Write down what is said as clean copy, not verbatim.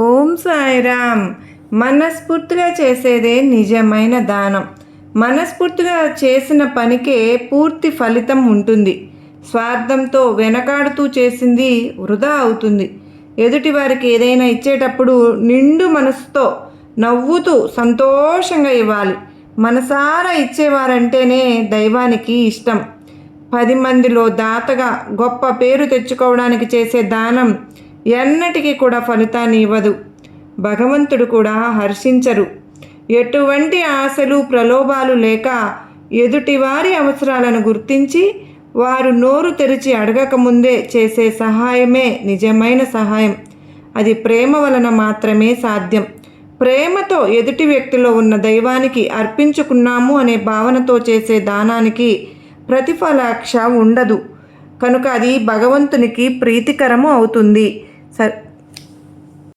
ఓం సాయిరామ్. మనస్ఫూర్తిగా చేసేదే నిజమైన దానం. మనస్ఫూర్తిగా చేసిన పనికే పూర్తి ఫలితం ఉంటుంది. స్వార్థంతో వెనకాడుతూ చేసింది వృధా అవుతుంది. ఎదుటివారికి ఏదైనా ఇచ్చేటప్పుడు నిండు మనసుతో నవ్వుతూ సంతోషంగా ఇవ్వాలి. మనసారా ఇచ్చేవారంటేనే దైవానికి ఇష్టం. 10 మందిలో దాతగా గొప్ప పేరు తెచ్చుకోవడానికి చేసే దానం ఎన్నటికీ కూడా ఫలితాన్ని ఇవ్వదు. భగవంతుడు కూడా హర్షించరు. ఎటువంటి ఆశలు ప్రలోభాలు లేక ఎదుటివారి అవసరాలను గుర్తించి వారు నోరు తెరిచి అడగకముందే చేసే సహాయమే నిజమైన సహాయం. అది ప్రేమ వలన మాత్రమే సాధ్యం. ప్రేమతో ఎదుటి వ్యక్తిలో ఉన్న దైవానికి అర్పించుకున్నాము అనే భావనతో చేసే దానానికి ప్రతిఫలాక్ష ఉండదు. కనుక అది భగవంతునికి ప్రీతికరము అవుతుంది.